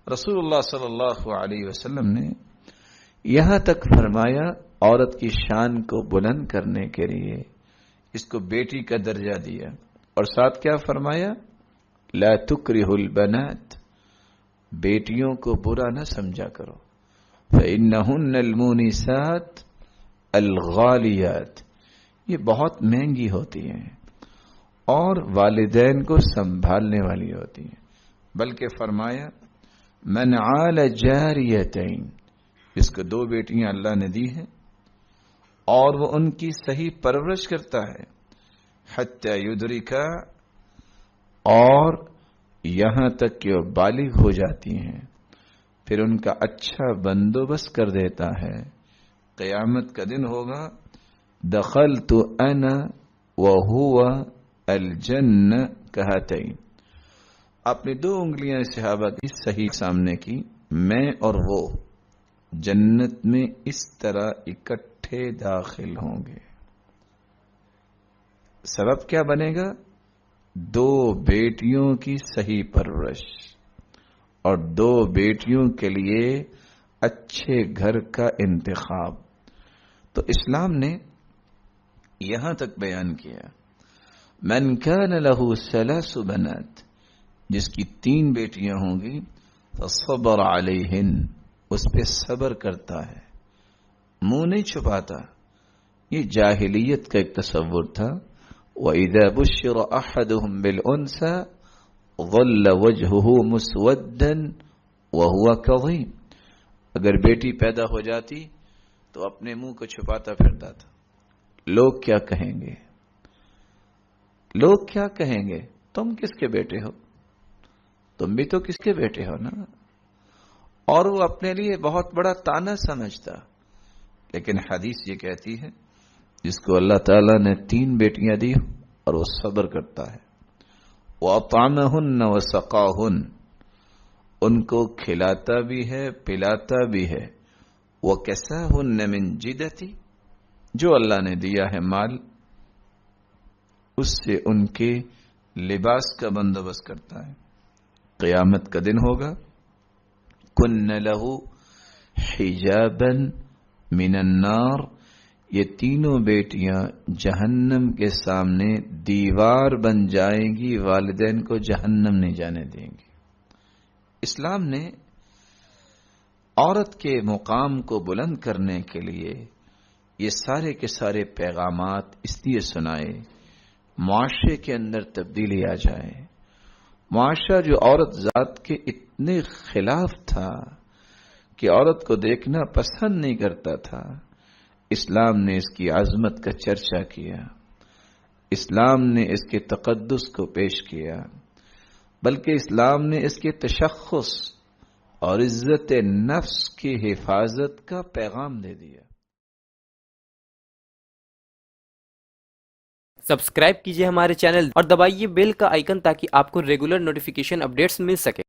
رسول اللہ صلی اللہ علیہ وسلم نے یہاں تک فرمایا عورت کی شان کو بلند کرنے کے لیے اس کو بیٹی کا درجہ دیا، اور ساتھ کیا فرمایا؟ لا تکرہ البنات، بیٹیوں کو برا نہ سمجھا کرو، فإنہن المونسات الغالیات، یہ بہت مہنگی ہوتی ہیں اور والدین کو سنبھالنے والی ہوتی ہیں۔ بلکہ فرمایا من عال جاریتین، جس کو 2 بیٹیاں اللہ نے دی ہیں اور وہ ان کی صحیح پرورش کرتا ہے، حتی یدرکا، اور یہاں تک کہ وہ بالغ ہو جاتی ہیں، پھر ان کا اچھا بندوبست کر دیتا ہے، قیامت کا دن ہوگا دخلت انا وہو الجنہ کہاتین، اپنی 2 انگلیاں صحابہ کی صحیح سامنے کی، میں اور وہ جنت میں اس طرح اکٹھے داخل ہوں گے۔ سبب کیا بنے گا؟ 2 بیٹیوں کی صحیح پرورش اور 2 بیٹیوں کے لیے اچھے گھر کا انتخاب۔ تو اسلام نے یہاں تک بیان کیا من کان لہ 3 بنات، جس کی 3 بیٹیاں ہوں گی، فصبر علیہن، اس پہ صبر کرتا ہے، منہ نہیں چھپاتا۔ یہ جاہلیت کا ایک تصور تھا، وَإِذَا بُشِّرَ أَحَدُهُمْ بِالْأُنثَى ظَلَّ وَجْهُهُ مُسْوَدًّا وَهُوَ كَظِيمٌ، اگر بیٹی پیدا ہو جاتی تو اپنے منہ کو چھپاتا پھرتا تھا، لوگ کیا کہیں گے، لوگ کیا کہیں گے، تم کس کے بیٹے ہو، تم بھی تو کس کے بیٹے ہو نا، اور وہ اپنے لیے بہت بڑا تانا سمجھتا۔ لیکن حدیث یہ کہتی ہے جس کو اللہ تعالیٰ نے 3 بیٹیاں دی اور وہ صبر کرتا ہے، وَأَطْعَمَهُنَّ وَسَقَاهُنَّ، ان کو کھلاتا بھی ہے پلاتا بھی ہے، وَكَسَاهُنَّ مِنْ جِدَتِ، جو اللہ نے دیا ہے مال اس سے ان کے لباس کا بندوبست کرتا ہے۔ قیامت کا دن ہوگا کُنَّ لَهُ حِجَابًا مِنَ النَّارِ، یہ تینوں بیٹیاں جہنم کے سامنے دیوار بن جائیں گی، والدین کو جہنم نہیں جانے دیں گی۔ اسلام نے عورت کے مقام کو بلند کرنے کے لیے یہ سارے کے سارے پیغامات اس لیے سنائے معاشرے کے اندر تبدیلی آ جائے۔ معاشرہ جو عورت ذات کے اتنے خلاف تھا کہ عورت کو دیکھنا پسند نہیں کرتا تھا، اسلام نے اس کی عظمت کا چرچا کیا، اسلام نے اس کے تقدس کو پیش کیا، بلکہ اسلام نے اس کے تشخص اور عزت نفس کی حفاظت کا پیغام دے دیا۔ سبسکرائب کیجئے ہمارے چینل اور دبائیے بیل کا آئیکن تاکہ آپ کو ریگولر نوٹیفیکیشن اپڈیٹس مل سکے۔